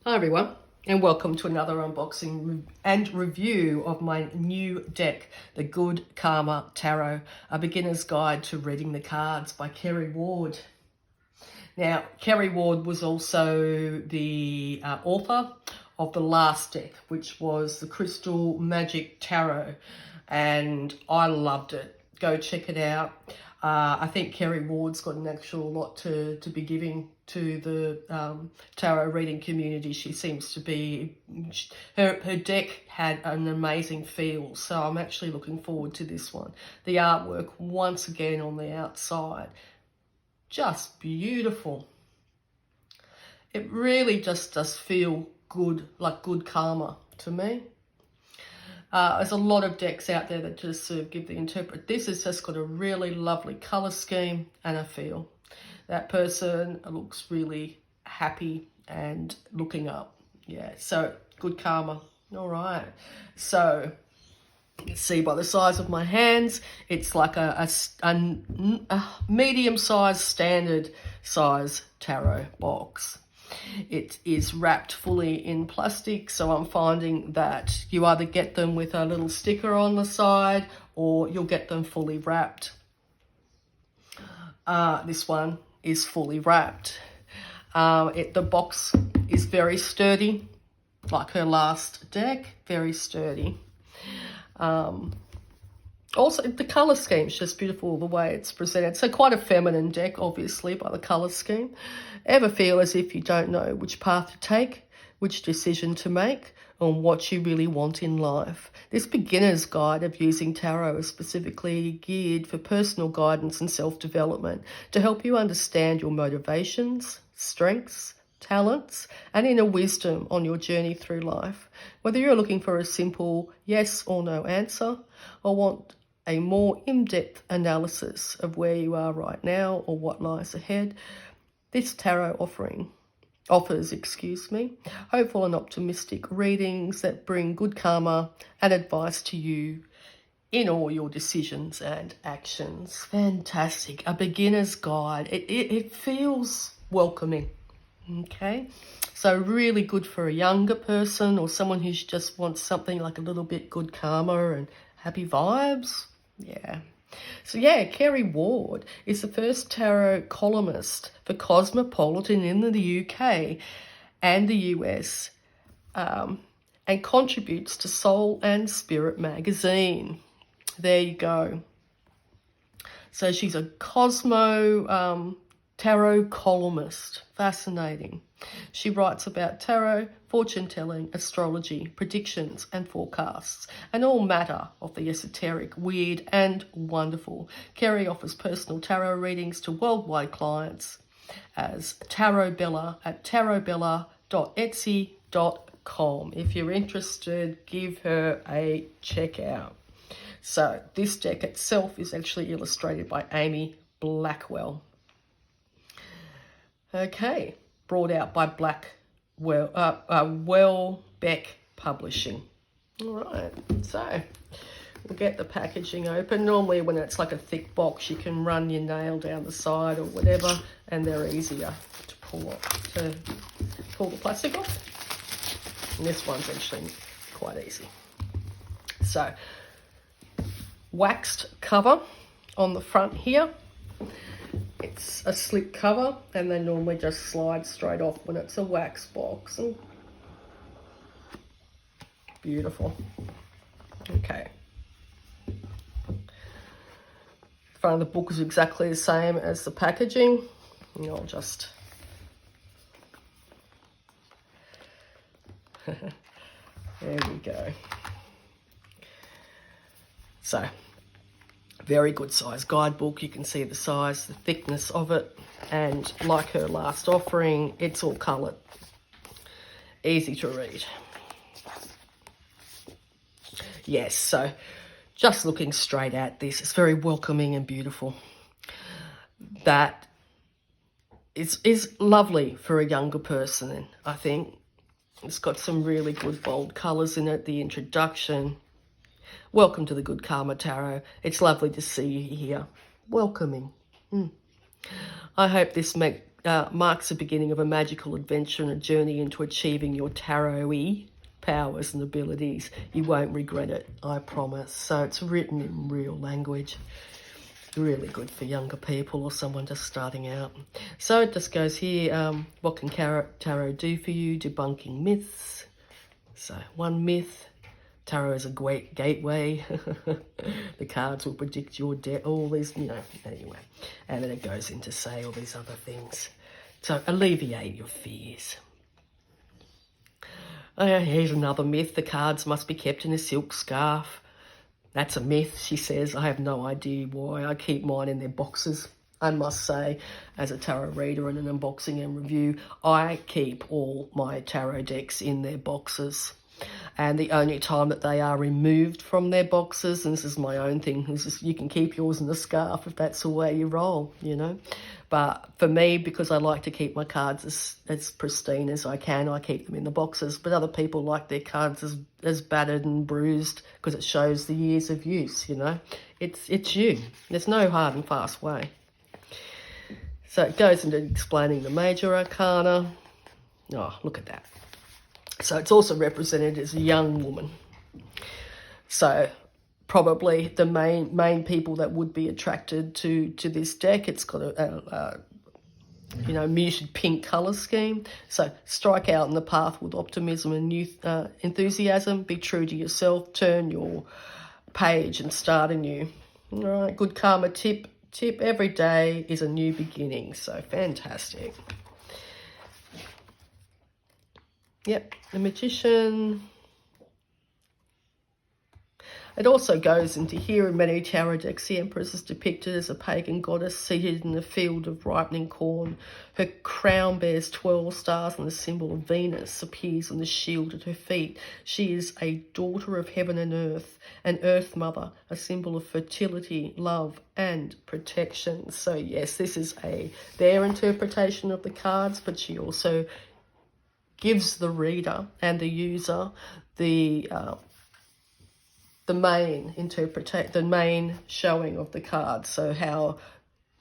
Hi everyone, and welcome to another unboxing and review of my new deck, the Good Karma Tarot, a beginner's guide to reading the cards by Kerry Ward. Now, Kerry Ward was also the author of the last deck, which was the Crystal Magic Tarot, and I loved it. Go check it out. I think Kerry Ward's got an actual lot to be giving to the tarot reading community. She seems to be, her deck had an amazing feel, so I'm actually looking forward to this one. The artwork, once again on the outside, just beautiful. It really just does feel good, like good karma to me. There's a lot of decks out there that just sort of give the interpret. This has just got a really lovely colour scheme and a feel. That person looks really happy and looking up. Yeah, so good karma. All right. So you can see by the size of my hands, it's like a medium-sized, standard size tarot box. It is wrapped fully in plastic, so I'm finding that you either get them with a little sticker on the side or you'll get them fully wrapped. This one is fully wrapped. The box is very sturdy, like her last deck, very sturdy. Also, the colour scheme is just beautiful, the way it's presented. So quite a feminine deck, obviously, by the colour scheme. Ever feel as if you don't know which path to take, which decision to make, or what you really want in life? This beginner's guide of using tarot is specifically geared for personal guidance and self-development to help you understand your motivations, strengths, talents, and inner wisdom on your journey through life. Whether you're looking for a simple yes or no answer, or want a more in-depth analysis of where you are right now or what lies ahead, this tarot offers hopeful and optimistic readings that bring good karma and advice to you in all your decisions and actions. Fantastic. A beginner's guide. It feels welcoming. Okay, so really good for a younger person or someone who just wants something like a little bit good karma and happy vibes. Yeah. So yeah, Kerry Ward is the first tarot columnist for Cosmopolitan in the UK and the US, and contributes to Soul and Spirit magazine. There you go. So she's a Cosmo tarot columnist. Fascinating. She writes about tarot, fortune-telling, astrology, predictions and forecasts, and all matter of the esoteric, weird and wonderful. Kerry offers personal tarot readings to worldwide clients as Tarot Bella at tarotbella.etsy.com. If you're interested, give her a check out. So this deck itself is actually illustrated by Amy Blackwell. Okay, brought out by Welbeck Publishing. All right, so we'll get the packaging open. Normally when it's like a thick box, you can run your nail down the side or whatever, and they're easier to pull the plastic off. And this one's actually quite easy. So, waxed cover on the front here. It's a slip cover, and they normally just slide straight off when it's a wax box. And beautiful. Okay. The front of the book is exactly the same as the packaging. And I'll just... there we go. So, very good size guidebook. You can see the size, the thickness of it, and like her last offering, it's all coloured. Easy to read. Yes, so just looking straight at this, it's very welcoming and beautiful. That is lovely for a younger person, I think. It's got some really good bold colours in it, the introduction. Welcome to the Good Karma Tarot. It's lovely to see you here. Welcoming. I hope this marks the beginning of a magical adventure and a journey into achieving your tarot-y powers and abilities. You won't regret it, I promise. So it's written in real language. Really good for younger people or someone just starting out. So it just goes here, what can tarot do for you? Debunking myths. So one myth, tarot is a great gateway. The cards will predict your death, all these, you know, anyway. And then it goes into say all these other things. So alleviate your fears. Here's another myth. The cards must be kept in a silk scarf. That's a myth, she says. I have no idea why. I keep mine in their boxes. I must say, as a tarot reader and an unboxing and review, I keep all my tarot decks in their boxes. And the only time that they are removed from their boxes, and this is my own thing, is just, you can keep yours in a scarf if that's the way you roll, you know. But for me, because I like to keep my cards as pristine as I can, I keep them in the boxes. But other people like their cards as battered and bruised because it shows the years of use, you know. It's you. There's no hard and fast way. So it goes into explaining the major arcana. Oh, look at that. So it's also represented as a young woman. So probably the main people that would be attracted to this deck. It's got a you know, muted pink colour scheme. So strike out in the path with optimism and youth, enthusiasm. Be true to yourself. Turn your page and start anew. All right, good karma tip. Every day is a new beginning. So fantastic. Yep, the Magician. It also goes into here in many tarot decks. The Empress is depicted as a pagan goddess seated in a field of ripening corn. Her crown bears 12 stars and the symbol of Venus appears on the shield at her feet. She is a daughter of heaven and earth, an earth mother, a symbol of fertility, love and protection. So yes, this is their interpretation of the cards, but she also gives the reader and the user the main showing of the cards. So how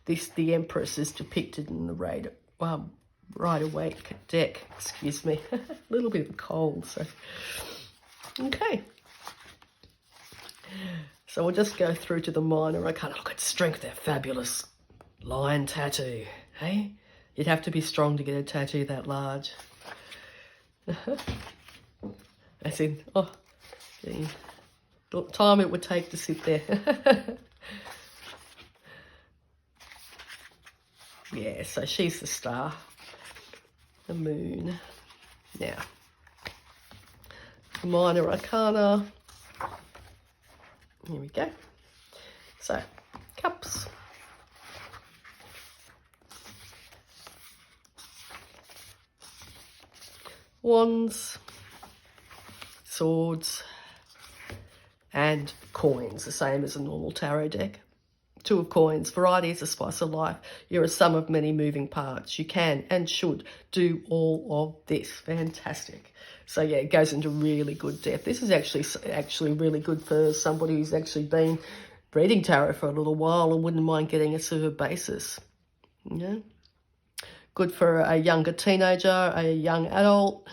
the Empress is depicted in the Rider-Waite deck. Excuse me, a little bit of a cold. So okay. So we'll just go through to the minor arcana. Look at strength, that fabulous lion tattoo. Hey, you'd have to be strong to get a tattoo that large. As in, oh, the time it would take to sit there. Yeah, so she's the star, the moon. Now, the minor arcana. Here we go. So, cups. Wands, swords, and coins, the same as a normal tarot deck. Two of coins. Variety is the spice of life. You're a sum of many moving parts. You can and should do all of this. Fantastic. So yeah, it goes into really good depth. This is actually really good for somebody who's actually been reading tarot for a little while and wouldn't mind getting a sort of basis. Yeah. Good for a younger teenager, a young adult.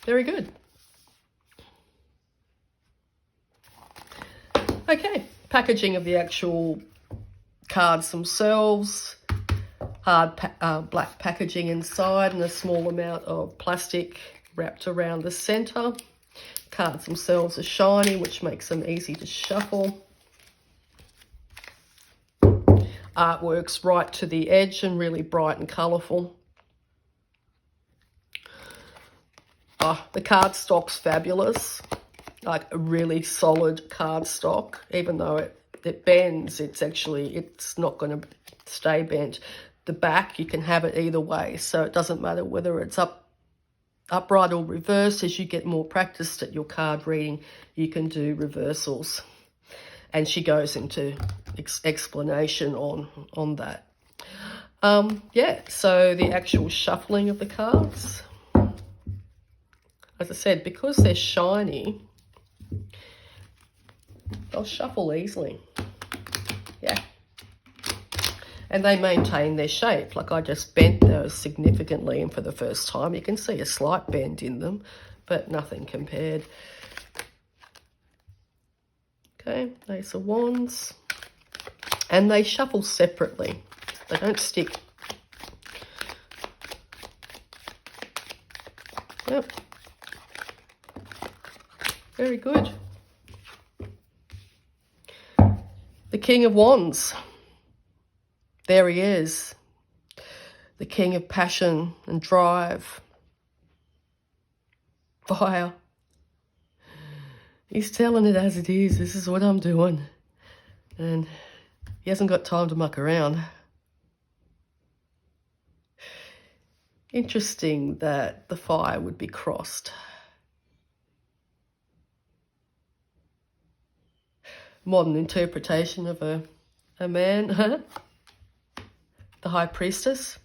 Very good. Okay, packaging of the actual cards themselves. Hard black packaging inside and a small amount of plastic wrapped around the centre. Cards themselves are shiny, which makes them easy to shuffle. Artwork's right to the edge and really bright and colourful. Oh, the cardstock's fabulous. Like a really solid cardstock. Even though it bends, it's not going to stay bent. The back, you can have it either way. So it doesn't matter whether it's upright or reversed. As you get more practiced at your card reading, you can do reversals. And she goes into explanation on that. Yeah, so the actual shuffling of the cards. As I said, because they're shiny, they'll shuffle easily. Yeah. And they maintain their shape. Like I just bent those significantly, and for the first time you can see a slight bend in them, but nothing compared. Okay, Ace of Wands. And they shuffle separately. They don't stick. Yep. Very good. The King of Wands. There he is. The king of passion and drive. Fire. He's telling it as it is. This is what I'm doing. And he hasn't got time to muck around. Interesting that the fire would be crossed. Modern interpretation of a man, huh? The High Priestess.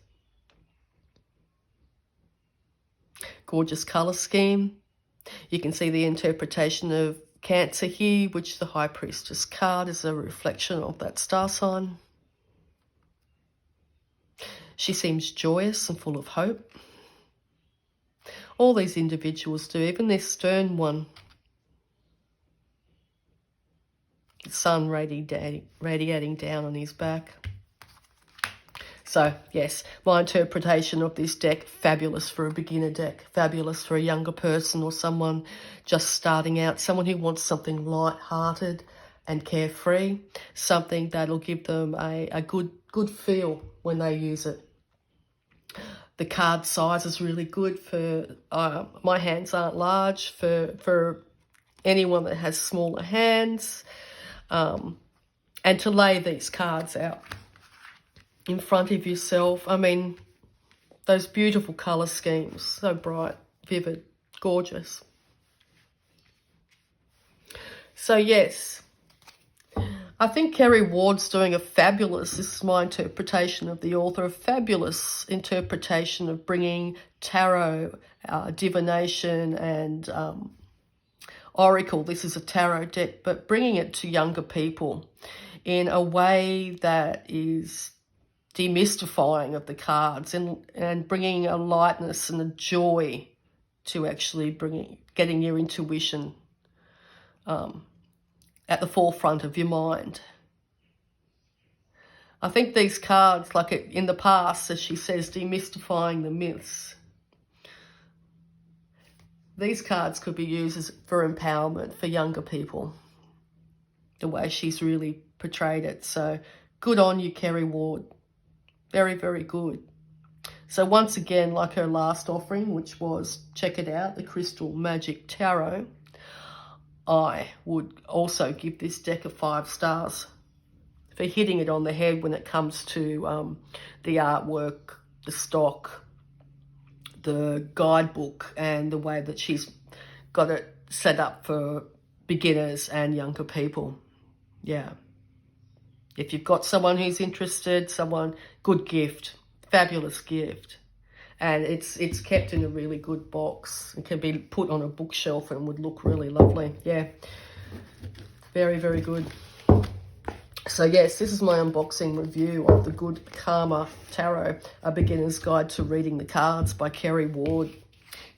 Gorgeous colour scheme. You can see the interpretation of Cancer here, which the High Priestess card is a reflection of that star sign. She seems joyous and full of hope. All these individuals do, even this stern one. The sun radiating down on his back. So, yes, my interpretation of this deck, fabulous for a beginner deck, fabulous for a younger person or someone just starting out, someone who wants something light-hearted and carefree, something that'll give them a good feel when they use it. The card size is really good for, my hands aren't large, for anyone that has smaller hands, and to lay these cards out in front of yourself. I mean, those beautiful colour schemes, so bright, vivid, gorgeous. So yes, I think Kerry Ward's doing a fabulous, this is my interpretation of the author, a fabulous interpretation of bringing tarot, divination and oracle, this is a tarot deck, but bringing it to younger people in a way that is demystifying of the cards and bringing a lightness and a joy to actually getting your intuition at the forefront of your mind. I think these cards, like in the past, as she says, demystifying the myths. These cards could be used for empowerment for younger people, the way she's really portrayed it. So good on you, Kerry Ward. Very, very good. So once again, like her last offering, which was, check it out, the Crystal Magic Tarot, I would also give this deck a 5 stars for hitting it on the head when it comes to the artwork, the stock, the guidebook, and the way that she's got it set up for beginners and younger people. Yeah. If you've got someone who's interested, good gift, fabulous gift. And it's kept in a really good box. It can be put on a bookshelf and would look really lovely. Yeah, very, very good. So yes, this is my unboxing review of the Good Karma Tarot, A Beginner's Guide to Reading the Cards by Kerry Ward.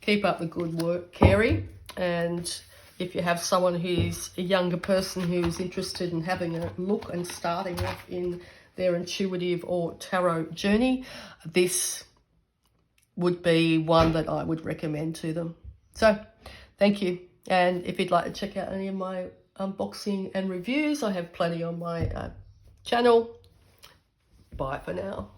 Keep up the good work, Kerry. And if you have someone who's a younger person who's interested in having a look and starting off in their intuitive or tarot journey, this would be one that I would recommend to them. So, thank you. And if you'd like to check out any of my unboxing and reviews, I have plenty on my channel. Bye for now.